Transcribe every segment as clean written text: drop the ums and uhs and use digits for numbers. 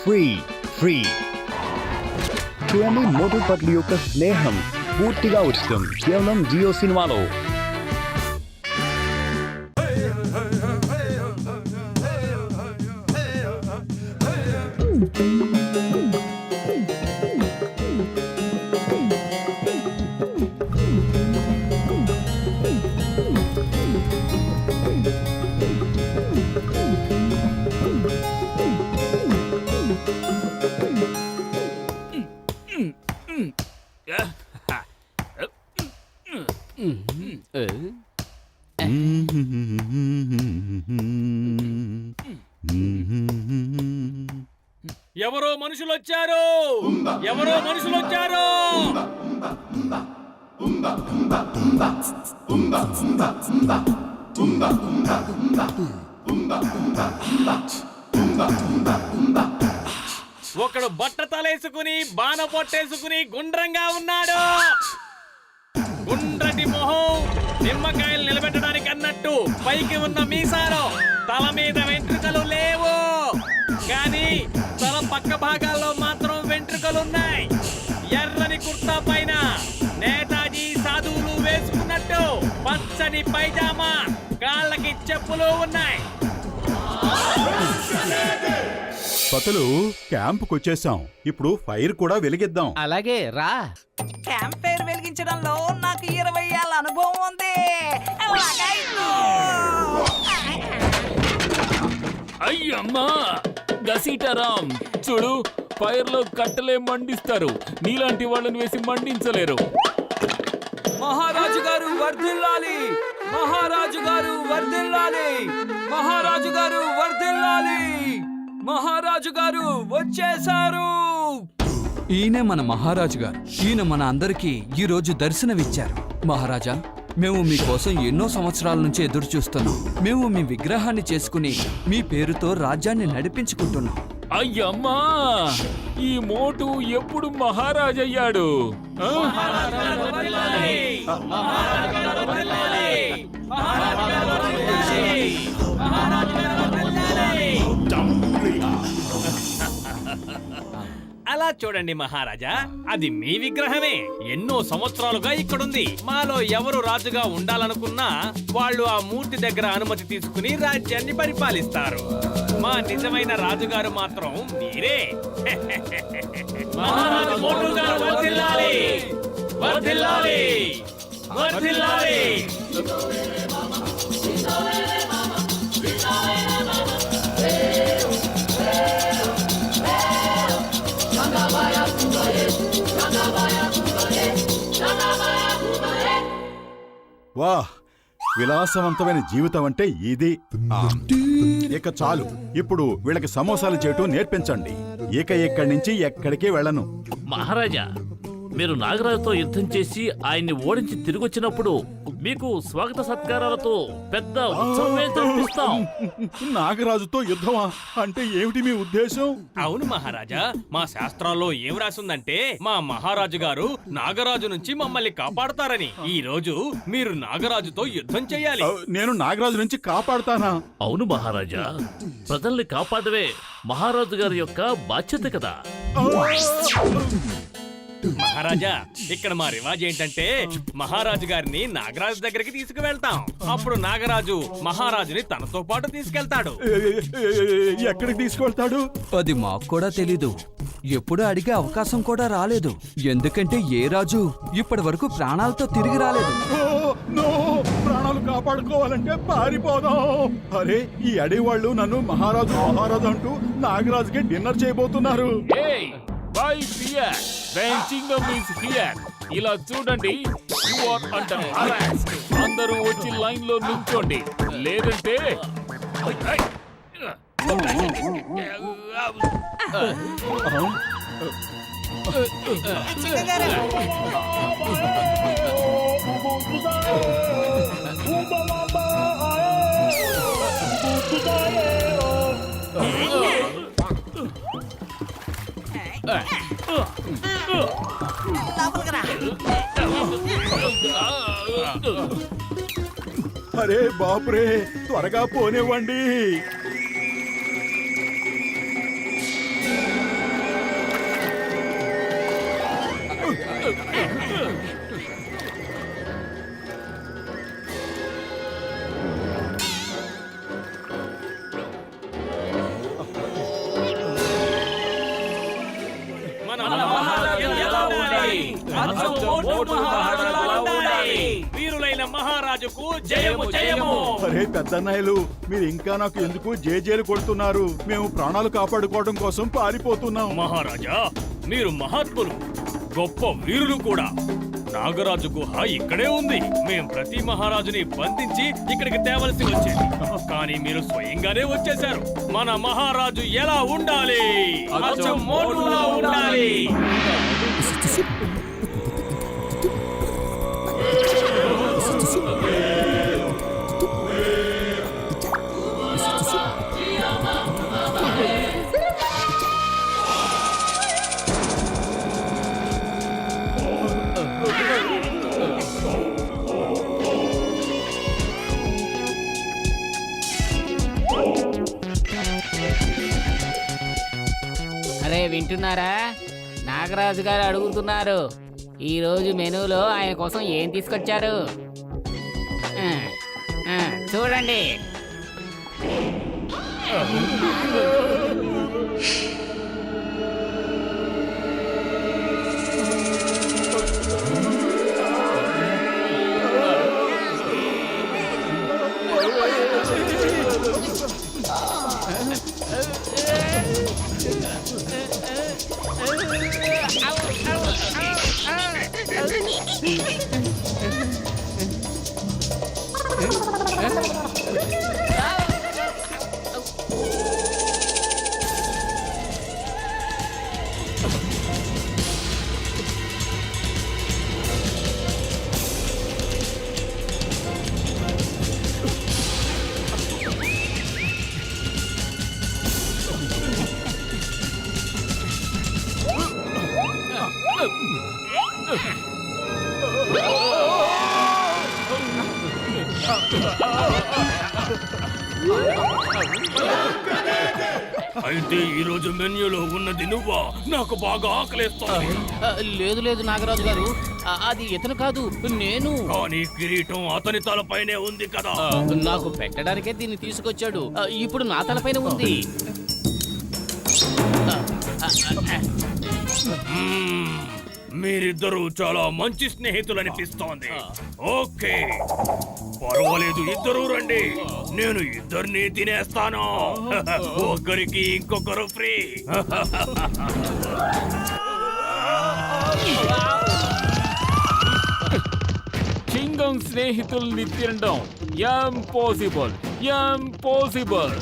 Free చూడండి, మోటు పత్లు యొక్క స్నేహం పూర్తిగా ఉచితం కేవలం జియో సినిమాలో. ఎవరో మనుషులు వచ్చారు, ఎవరో మనుషులు వచ్చారు. ఒకడు బట్ట తలేసుకుని బాణ పొట్టేసుకుని గుండ్రంగా ఉన్నాడు. గుండ్రటి మొహం, నిమ్మకాయలు నిలబెట్టడానికి అన్నట్టు పైకి ఉన్న మీసాలు, తల మీద వెంట్రుకలు లేవు కానీ తల పక్క భాగాల్లో మాత్రం వెంట్రుకలున్నాయి. ఎర్రని కుర్తా పైన నేతాజీ సాధువులు వేసుకున్నట్టు పచ్చని పైజామా, కాళ్ళకి చెప్పులు ఉన్నాయి. పతులు క్యాంపుకు వచ్చేసాం. ఇప్పుడు ఫైర్ కూడా వెలిగిద్దాం. అలాగే రా. క్యాంప్ ఫైర్ వెలిగించడంలో నాకు 20 ఏళ్ల అనుభవం ఉంది. అయ్యమ్మా గసీటారాం, చూడు ఫైర్ లో కట్టలే మండిస్తారు, నీలాంటి వాళ్ళని వేసి మండించలేరు. మహారాజు గారు వర్ధిల్లాలి, మహారాజు గారు వర్ధిల్లాలి, మహారాజు గారు వర్ధిల్లాలి, మహారాజు గారు వచ్చేశారు. ఈయనే మన మహారాజు గారు. ఈయన మన అందరికీ ఈ రోజు దర్శనమిచ్చారు. మహారాజా, మేము మీకోసం ఎన్నో సంవత్సరాల నుంచి ఎదురు చూస్తున్నాం. మేము మీ విగ్రహాన్ని చేసుకుని మీ పేరుతో రాజ్యాన్ని నడిపించుకుంటున్నాం. అయ్యమ్మా, ఈ మోటు ఎప్పుడు మహారాజయ్యాడు? అలా చూడండి మహారాజా, అది మీ విగ్రహమే. ఎన్నో సంవత్సరాలుగా ఇక్కడుంది. మాలో ఎవరు రాజుగా ఉండాలనుకున్నా వాళ్ళు ఆ మూర్తి దగ్గర అనుమతి తీసుకుని రాజ్యాన్ని పరిపాలిస్తారు. మా నిజమైన రాజుగారు మాత్రం మీరే. మహారాజు మోటు గారు వర్ధిల్లాలి, వర్ధిల్లాలి, వర్ధిల్లాలి. వాహ్, విలాసవంతమైన జీవితం అంటే ఇది. ఇక చాలు, ఇప్పుడు వీళ్ళకి సమోసాలు చేయటం నేర్పించండి. ఇక ఇక్కడి నుంచి ఎక్కడికి వెళ్ళను. మహారాజా, మీరు నాగరాజుతో యుద్ధం చేసి ఆయన్ని ఓడించి తిరిగొచ్చినప్పుడు మీకు స్వాగత సత్కారాలతో పెద్ద ఉత్సవమే జరిపిస్తాం. నాగరాజుతో యుద్ధమా? అంటే ఏమిటి మీ ఉద్దేశం? అవును మహారాజా, మా శాస్త్రాల్లో ఏం రాసిందంటే మా మహారాజు గారు నాగరాజు నుంచి మమ్మల్ని కాపాడతారని. ఈ రోజు మీరు నాగరాజుతో యుద్ధం చేయాలి. నేను నాగరాజు నుంచి కాపాడుతానా? అవును మహారాజా, ప్రజల్ని కాపాడవే మహారాజు గారి యొక్క బాధ్యత కదా. మహారాజా, ఇక్కడ మా రివాజ్ ఏంటంటే మహారాజు గారిని నాగరాజు దగ్గరికి తీసుకువెళ్తాం. అప్పుడు నాగరాజు మహారాజుని తనతో పాటు తీసుకెళ్తాడు. ఎక్కడికి తీసుకెళ్తాడు? అది మాకు కూడా తెలీదు. ఎప్పుడు అడిగే అవకాశం కూడా రాలేదు. ఎందుకంటే ఏ రాజు ఇప్పటి వరకు ప్రాణాలతో తిరిగి రాలేదు. ప్రాణాలు కాపాడుకోవాలంటే పారిపోదాం. అరే, ఈ అడవి వాళ్ళు నన్ను మహారాజు మహారాజు అంటూ నాగరాజుకి డిన్నర్ చేయబోతున్నారు. ఇలా చూడండి, you are under arrest. అందరూ వచ్చి లైన్ లో నుంచోండి, లేదంటే అరే బాపురే, త్వరగా పోనివ్వండి. మహారాజుకు జయము జయము. అరే పెద్దన్నయ్యలు, మీరు ఇంకా నాకు ఎందుకు జేజేలు కొడుతున్నారు? మేము ప్రాణాలు కాపాడుకోవడం కోసం పారిపోతున్నాం. మహారాజా, మీరు మహాత్ములు, గొప్ప వీరులు కూడా. నాగరాజు గుహ ఇక్కడే ఉంది. మేం ప్రతి మహారాజుని బంధించి ఇక్కడికి తేవలసి వచ్చేది, కానీ మీరు స్వయంగానే వచ్చేశారు. మన మహారాజు ఎలా ఉండాలి? అచ్చం మోటులా ఉండాలి. అరే వింటున్నారా? నాగరాజు గారు అడుగుతున్నారు ఈ రోజు మెనూలో ఆయన కోసం ఏం తీసుకొచ్చారు. చూడండి. అయితే ఈ రోజు మెన్యూలో ఉన్నది నువ్వా? నాకు బాగా ఆకలేస్తోంది. లేదు లేదు నాగరాజు గారు, అది ఇతను కాదు, నేను. కానీ కిరీటం అతని తలపైనే ఉంది కదా. నాకు పెట్టడానికే దీన్ని తీసుకొచ్చాడు. ఇప్పుడు నా తలపైన ఉంది. మీరిద్దరూ చాలా మంచి స్నేహితులనిపిస్తోంది. ఓకే, పర్వాలేదు, ఇద్దరూ రండి. నేను ఇద్దరిని తినేస్తాను. ఒక్కరికి ఇంకొకరు ఫ్రీ. చింగం స్నేహితుల్ని తినడం ఇంపాసిబుల్, ఇంపాసిబుల్.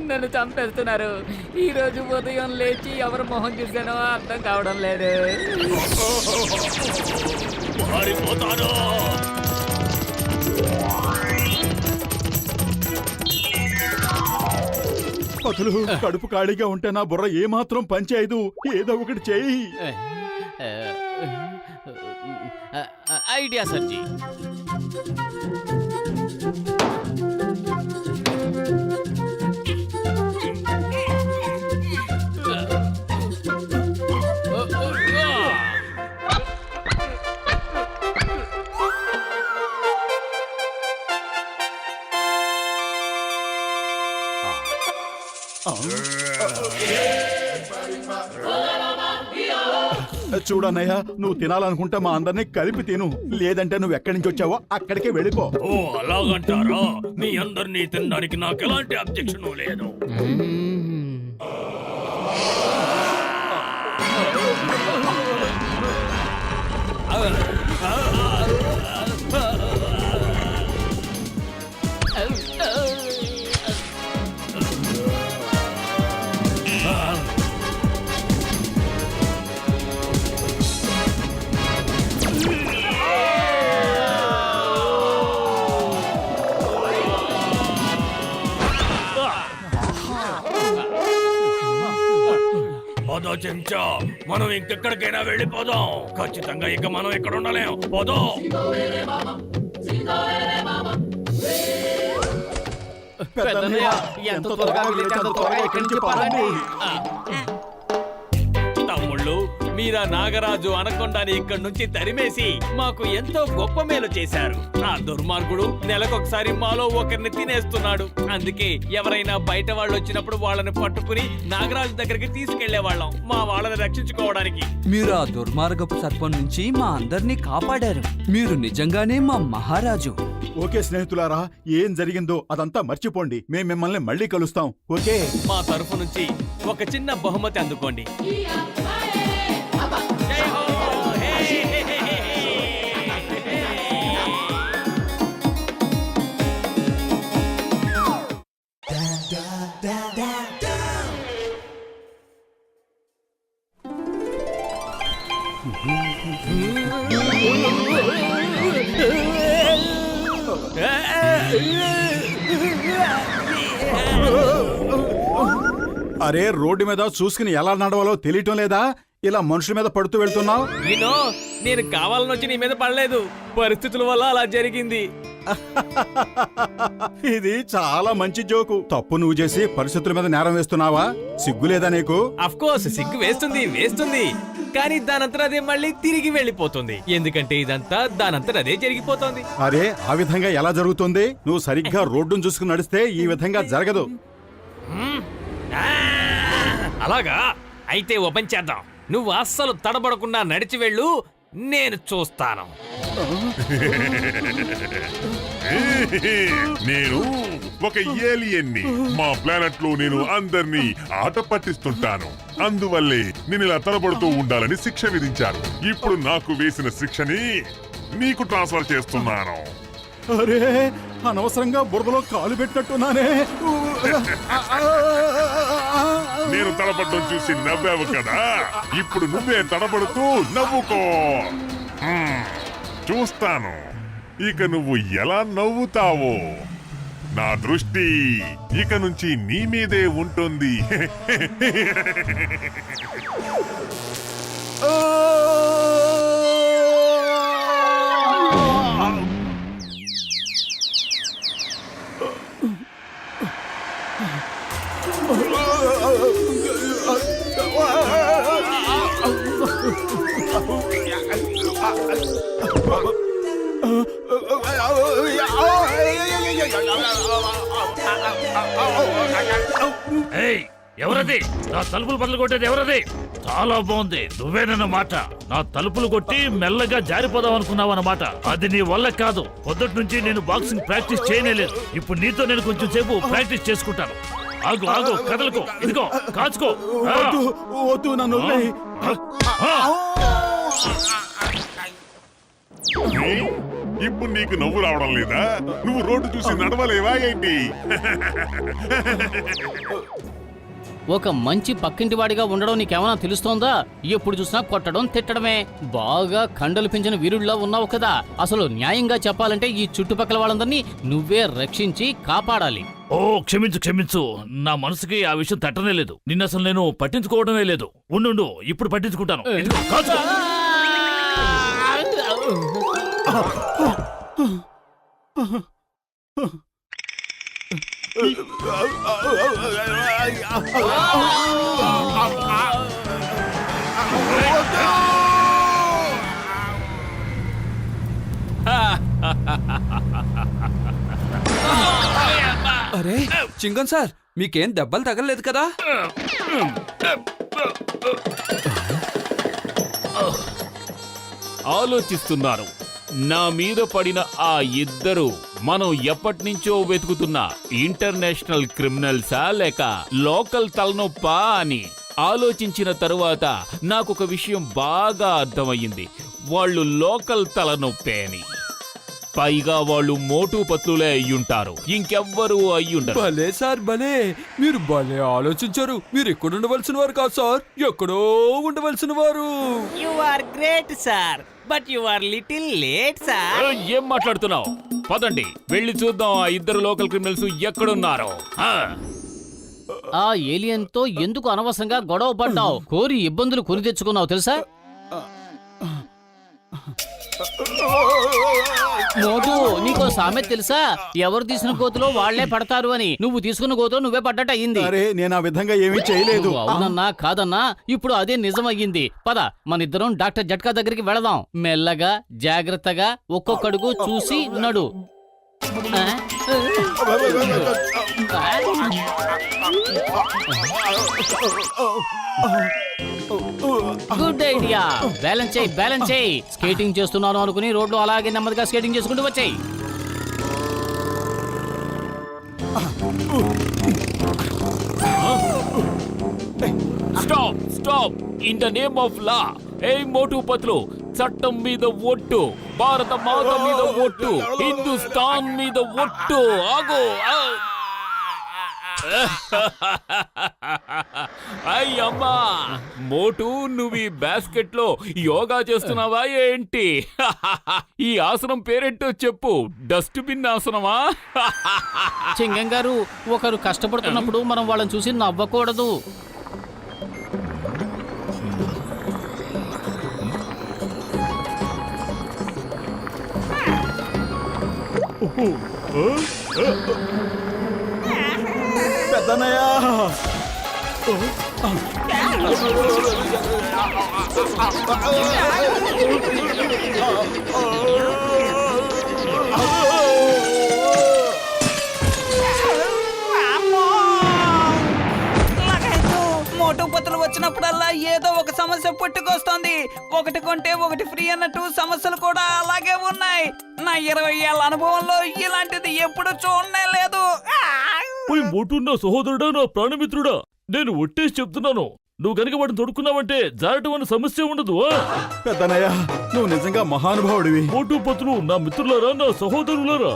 నన్ను చంపేస్తున్నారు. ఈ రోజు ఉదయం లేచి ఎవరు మొహం చూసానో అర్థం కావడం లేదు. మారిపోతాను. అసలు కడుపు ఖాళీగా ఉంటే నా బుర్ర ఏమాత్రం పనిచేయదు. ఏదో ఒకటి చెయ్యి. ఐడియా సర్జీ. చూడన్నయ్య, నువ్వు తినాలనుకుంటే మా అందరినీ కలిపి తిను. లేదంటే నువ్వు ఎక్కడి నుంచి వచ్చావో అక్కడికే వెళ్ళిపో. ఓ అలాగంటారా? మీ అందరినీ తినడానికి నాకు ఎలాంటి అబ్జెక్షన్ లేదు. పోదో చెంచా, మనం ఇంకెక్కడికైనా వెళ్ళిపోదాం. ఖచ్చితంగా ఇక మనం ఇక్కడ ఉండలేం. పోదో. పెద్దన్నయ్య, ఎంత త్వరగా వీలైతే అంత త్వరగా ఇక్కడి నుంచి పదండి. తమ్ముళ్ళు, మీరా నాగరాజు అనకొండని ఇక్కడి నుంచి తరిమేసి మాకు ఎంతో గొప్ప మేలు చేశారు. ఆ దుర్మార్గుడు నెలకొకసారి మాలో ఒకరిని తినేస్తున్నాడు. అందుకే ఎవరైనా బయట వాళ్ళు వచ్చినప్పుడు వాళ్ళని పట్టుకుని నాగరాజు దగ్గరికి తీసుకెళ్లే వాళ్ళం, మా వాళ్ళని రక్షించుకోవడానికి. మీరు ఆ దుర్మార్గపు సర్పం నుంచి మా అందరినీ కాపాడారు. మీరు నిజంగానే మా మహారాజు. ఓకే స్నేహితులారా, ఏం జరిగిందో అదంతా మర్చిపోండి. మేము మిమ్మల్ని మళ్ళీ కలుస్తాం. ఓకే, మా తరఫు నుంచి ఒక చిన్న బహుమతి అందుకోండి. జై హో! హే! హే! హే! హే! అరే, రోడ్డు మీద చూసుకుని ఎలా నడవాలో తెలియటం లేదా? ఇలా మనుషుల మీద పడుతూ వెళ్తున్నావు. నేను కావాలని వచ్చి నీ మీద పడలేదు, పరిస్థితుల వల్ల అలా జరిగింది. ఇది చాలా మంచి జోకు. తప్పు నువ్వు చేసి పరిస్థితుల మీద నేరం వేస్తున్నావా? సిగ్గులేదా నీకు? అఫ్కోర్స్ సిగ్గు వేస్తుంది, కానీ దానంతట అదే మళ్ళీ తిరిగి వెళ్ళిపోతుంది. ఎందుకంటే ఇదంతా దానంతట అదే జరిగిపోతుంది. అరే, ఆ విధంగా ఎలా జరుగుతుంది? నువ్వు సరిగ్గా రోడ్డును చూసుకుని నడిస్తే ఈ విధంగా జరగదు. అలాగా అయితే ఓ పని చేద్దాం. నువ్వు అస్సలు తడబడకుండా నడిచి వెళ్ళు, నేను చూస్తాను. నేను ఒక ఏలియన్ని. మా ప్లానెట్ లో నేను అందరినీ ఆట పట్టిస్తుంటాను. అందువల్లే నేను ఇలా తడబడుతూ ఉండాలని శిక్ష విధించారు. ఇప్పుడు నాకు వేసిన శిక్షని నీకు ట్రాన్స్ఫర్ చేస్తున్నాను. అరే, అనవసరంగా బురదలో కాలు పెట్టినట్టున్నానే. నేను తడబడ్డం చూసి నవ్వావు కదా, ఇప్పుడు నువ్వే తడబడుతూ నవ్వుకో. చూస్తాను ఇక నువ్వు ఎలా నవ్వుతావో. నా దృష్టి ఇక నుంచి నీ మీదే ఉంటుంది. ఏయ్, ఎవరది? నా తలుపులు బదులు కొట్టేది ఎవరది? చాలా బాగుంది, నువ్వేనన్నమాట. నా తలుపులు కొట్టి మెల్లగా జారిపోదాం అనుకున్నావన్నమాట. అది నీ వల్ల కాదు. పొద్దుటి నుంచి నేను బాక్సింగ్ ప్రాక్టీస్ చేయలేదు. ఇప్పుడు నీతో నేను కొంచెం సేపు ప్రాక్టీస్ చేసుకుంటాను. ఆగు ఆగు, కదలకు. ఇదిగో కాచుకో. వద్దు, నన్ను వదిలేయ్. ఇప్పుడు నీకు నవ్వు రావడం లేదా? నువ్వు రోడ్డు చూసి నడవలేవా ఏంటి? ఒక మంచి పక్కింటివాడిగా ఉండడం నీకేమైనా తెలుస్తోందా? ఎప్పుడు చూసినా కొట్టడం తిట్టడమే. బాగా కండలు పెంచిన వీరుడిలా ఉన్నావు కదా. అసలు న్యాయంగా చెప్పాలంటే ఈ చుట్టుపక్కల వాళ్ళందరినీ నువ్వే రక్షించి కాపాడాలి. ఓ క్షమించు. నా మనసుకి ఆ విషయం తట్టనే లేదు. నిన్న అసలు నేను పట్టించుకోవడమే లేదు. ఉండు, ఇప్పుడు పట్టించుకుంటాను. ఇదిగో, కాచుకో. అరే చింగం సార్, మీకేం దెబ్బలు తగలలేదు కదా? ఆలోచిస్తున్నారు. నా మీద పడిన ఆ ఇద్దరు మనం ఎప్పటినుంచో వెతుకుతున్న ఇంటర్నేషనల్ క్రిమినల్సా లేక లోకల్ తలనొప్పా అని ఆలోచించిన తరువాత నాకొక విషయం బాగా అర్థమయ్యింది. వాళ్ళు లోకల్ తలనొప్పే అని. పైగా వాళ్ళు మోటు పత్లులే అయ్యుంటారు, ఇంకెవ్వరూ అయ్యుండరు. భలే సార్ భలే, మీరు భలే ఆలోచించారు. మీరు ఎక్కడ ఉండవలసిన వారు కాదు సార్, ఎక్కడో ఉండవలసిన వారు. You are great sir, but you are little late sir. ఏం మాట్లాడుతున్నావు? పదండి వెళ్ళి చూద్దాం ఆ ఇద్దరు లోకల్ క్రిమినల్స్ ఎక్కడున్నారో. ఆ ఏలియన్ తో ఎందుకు అనవసరంగా గొడవ పడ్డావు? కోరి ఇబ్బందులు కొని తెచ్చుకున్నావు తెలుసా? మోటు నీకో సామెత తెలుసా? ఎవరు తీసిన గోతులో వాళ్లే పడతారు అని. నువ్వు తీసుకున్న గోతులో నువ్వే పడ్డట్టు అయ్యింది. అరే నేను ఆ విధంగా ఏమీ చేయలేదు. అవునన్నా కాదన్నా, ఇప్పుడు అదే నిజమయ్యింది. పద మనిద్దరం డాక్టర్ జట్కా దగ్గరికి వెళదాం. మెల్లగా జాగ్రత్తగా ఒక్కొక్కడుగు చూసి నడు. Good idea. బ్యాలెన్స్ చేయి. స్కేటింగ్ చేస్తున్నాను అనుకుని రోడ్లు అలాగే నెమ్మదిగా స్కేటింగ్ చేసుకుంటూ వచ్చాయి. Stop in the name of law. ఏ మోటు పత్లు, చట్టం మీద ఒట్టు, భారత మాత మీద ఒట్టు, హిందుస్థాన్ మీద ఒట్టు. ఆగో. అయ్యమ్మా మోటు, నువ్వు ఈ బాస్కెట్ లో యోగా చేస్తున్నావా ఏంటి? ఈ ఆసనం పేరేంటో చెప్పు. Dust bin ఆసనమా? చింగం గారు, ఒకరు కష్టపడుతున్నప్పుడు మనం వాళ్ళని చూసి నవ్వకూడదు. పెద్దన్నయ్య, మోటు పత్తులు వచ్చినప్పుడల్లా ఏదో ఒక సమస్య పుట్టుకొస్తోంది. ఒకటి కొంటే ఒకటి ఫ్రీ అన్నట్టు సమస్యలు కూడా అలాగే ఉన్నాయి. నా 20 ఏళ్ల అనుభవంలో ఇలాంటిది ఎప్పుడు చూడనే లేదు. ఓయ్ మోటు, నా సహోదరుడా, నా ప్రాణమిత్రుడా, నేను ఒట్టేసి చెప్తున్నాను, నువ్వు గనుక వాటిని తొడుక్కున్నావంటే జారటం అనే సమస్య ఉండదు. పెద్దన్నయ్య నువ్వు నిజంగా మహానుభావుడివి. మోటు పత్రులు నా మిత్రులారా, నా సహోదరులారా,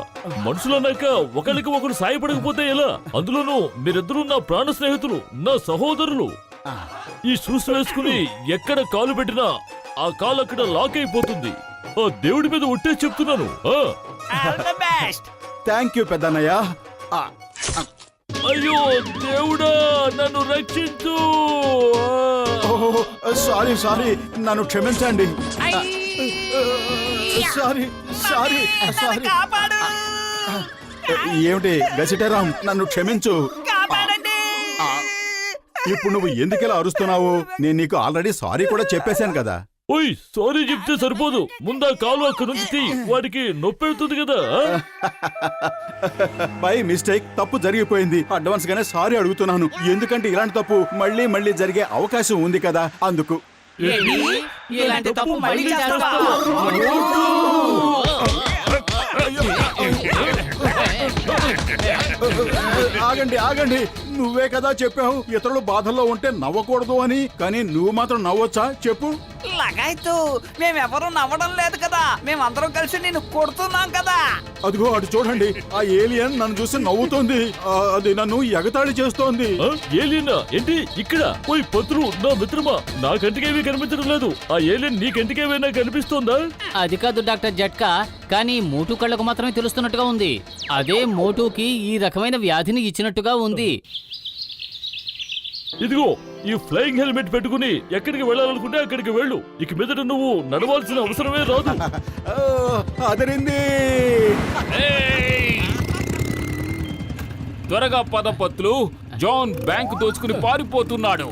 మనుషులన్నాక ఒకరికి ఒకరు సాయపడకపోతే ఎలా? అందులోనూ మీరిద్దరూ నా ప్రాణ స్నేహితులు, నా సహోదరులు. ఈ షూస్ వేసుకుని ఎక్కడ కాలు పెట్టినా ఆ కాలు అక్కడ లాక్ అయిపోతుంది. ఆ దేవుడి మీద ఒట్టేసి చెప్తున్నాను. థ్యాంక్ యూ పెద్దన్నయ్య. అయ్యో దేవుడా, నన్ను రక్షించు. సారీ నన్ను క్షమించండి. సారీ కాపాడు. ఏమిటి గసిటరాం, నన్ను క్షమించు. కాపాడండి. ఇప్పుడు నువ్వు ఎందుకెలా అరుస్తున్నావు? నేను నీకు ఆల్రెడీ సారీ కూడా చెప్పేశాను కదా. ఓయ్ సారీ చెప్తే సరిపోదు, ముందా కాలు అక్కడ నుంచి తీ, వాడికి నొప్పి వెళ్తుంది కదా. బై మిస్టేక్, తప్పు జరిగిపోయింది. అడ్వాన్స్ గానే సారీ అడుగుతున్నాను. ఎందుకంటే ఇలాంటి తప్పు మళ్ళీ జరిగే అవకాశం ఉంది కదా, అందుకు. ఇలాంటి తప్పు మళ్ళీ చేస్తావా? ఆగండి, నువ్వే కదా చెప్పావు ఇతరులు బాధల్లో ఉంటే నవ్వకూడదు అని. కానీ నువ్వు మాత్రం నవ్వొచ్చా చెప్పు? లగాయతు, మేమెవరూ నవ్వడం లేదు కదా. మేమందరం కలిసి నిన్ను కొడుతున్నాం కదా. అదిగో అటు చూడండి, ఆ ఏలియన్ నన్ను చూసి నవ్వుతోంది. అది నన్ను ఎగతాళి చేస్తోంది. ఏలియనా ఏంటి ఇక్కడ? ఓయ్ పత్రులు, నా మిత్రమా, నా కంటికేమీ కనిపించడం లేదు. ఆ ఏలియన్ నీ కంటికేమైనా కనిపిస్తోందా? అది కాదు డాక్టర్ జట్కా, కానీ మోటు కళ్ళకు మాత్రమే తెలుస్తున్నట్టుగా ఉంది. అదే మోటుకి ఈ రకమైన వ్యాధిని ఇచ్చినట్టుగా ఉంది. ఇదిగో ఈ ఫ్లయింగ్ హెల్మెట్ పెట్టుకుని ఎక్కడికి వెళ్ళాలనుకుంటే అక్కడికి వెళ్ళు. ఇక మీదట నువ్వు నడవాల్సిన అవసరమే రాదు. అదరింది. త్వరగా పద పత్తులు, జాన్ బ్యాంక్ దోచుకుని పారిపోతున్నాడు.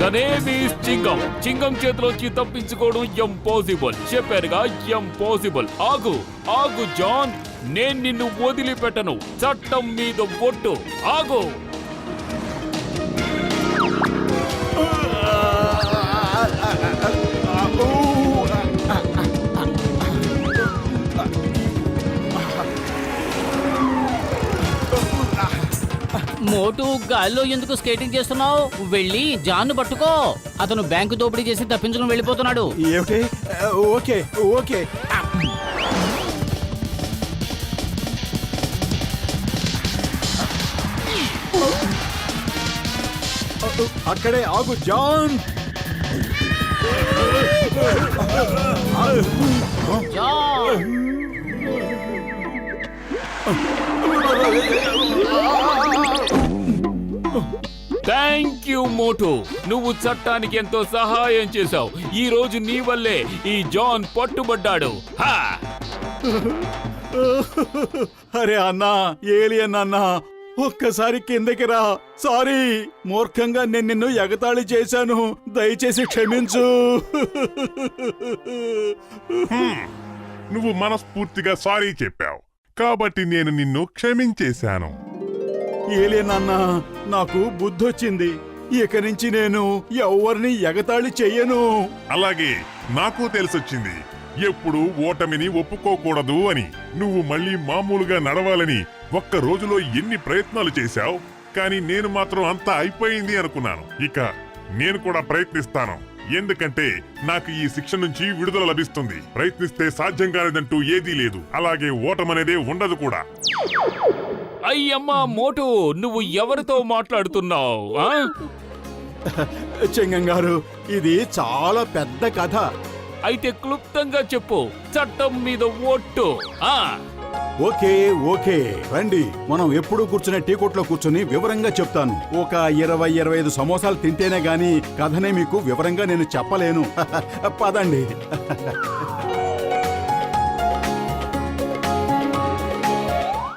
The name is చింగం. చింగం చేతిలోంచి తప్పించుకోవడం ఇంపాసిబుల్. చెప్పారుగా ఇంపాసిబుల్. ఆగు జాన్, నేను నిన్ను వదిలిపెట్టను. చట్టం మీద ఒట్టు. ఆగు. మోటు గాల్లో ఎందుకు స్కేటింగ్ చేస్తున్నావు? వెళ్ళి జాన్ను పట్టుకో. అతను బ్యాంకు దోపిడీ చేసి తప్పించుకుని వెళ్ళిపోతున్నాడు. ఏమిటి? Okay okay. అక్కడే ఆగు జాన్. జాన్! థ్యాంక్ యూ మోటు, నువ్వు చట్టానికి ఎంతో సహాయం చేశావు. ఈ రోజు నీ వల్లే ఈ జాన్ పట్టుబడ్డాడు. హా! అరే అన్నా, ఏలియన్ అన్నా, ఒక్కసారి కిందకి రా. సారీ, మూర్ఖంగా నేను నిన్ను ఎగతాళి చేశాను. దయచేసి క్షమించు. నువ్వు మనస్ఫూర్తిగా సారీ చెప్పావు కాబట్టి నేను నిన్ను క్షమించేశాను. ఏలియన్ అన్నా, నాకు బుద్ధొచ్చింది. ఇక నుంచి నేను ఎవరిని ఎగతాళి చెయ్యను. అలాగే నాకు తెలిసొచ్చింది ఎప్పుడు ఓటమిని ఒప్పుకోకూడదు అని. నువ్వు మళ్ళీ మామూలుగా నడవాలని ఒక్క రోజులో ఎన్ని ప్రయత్నాలు చేశావు, కానీ నేను మాత్రం అంతా అయిపోయింది అనుకున్నాను. ఇక నేను కూడా ప్రయత్నిస్తాను, ఎందుకంటే నాకు ఈ శిక్ష నుంచి విడుదల లభిస్తుంది. ప్రయత్నిస్తే సాధ్యం కానిదంటూ ఏదీ లేదు, అలాగే ఓటమనేదే ఉండదు కూడా. అయ్యమ్మా మోటు, నువ్వు ఎవరితో మాట్లాడుతున్నావు? చెంగం గారు, ఇది చాలా పెద్ద కథ. అయితే క్లుప్తంగా చెప్పు. చట్టం మీద ఓట్టు. ఓకే ఓకే, రండి మనం ఎప్పుడు కూర్చునే టీ కొట్లో కూర్చుని వివరంగా చెప్తాను. ఒక 20-25 సమోసాలు తింటేనే గాని కథనే మీకు వివరంగా నేను చెప్పలేను. పదండి.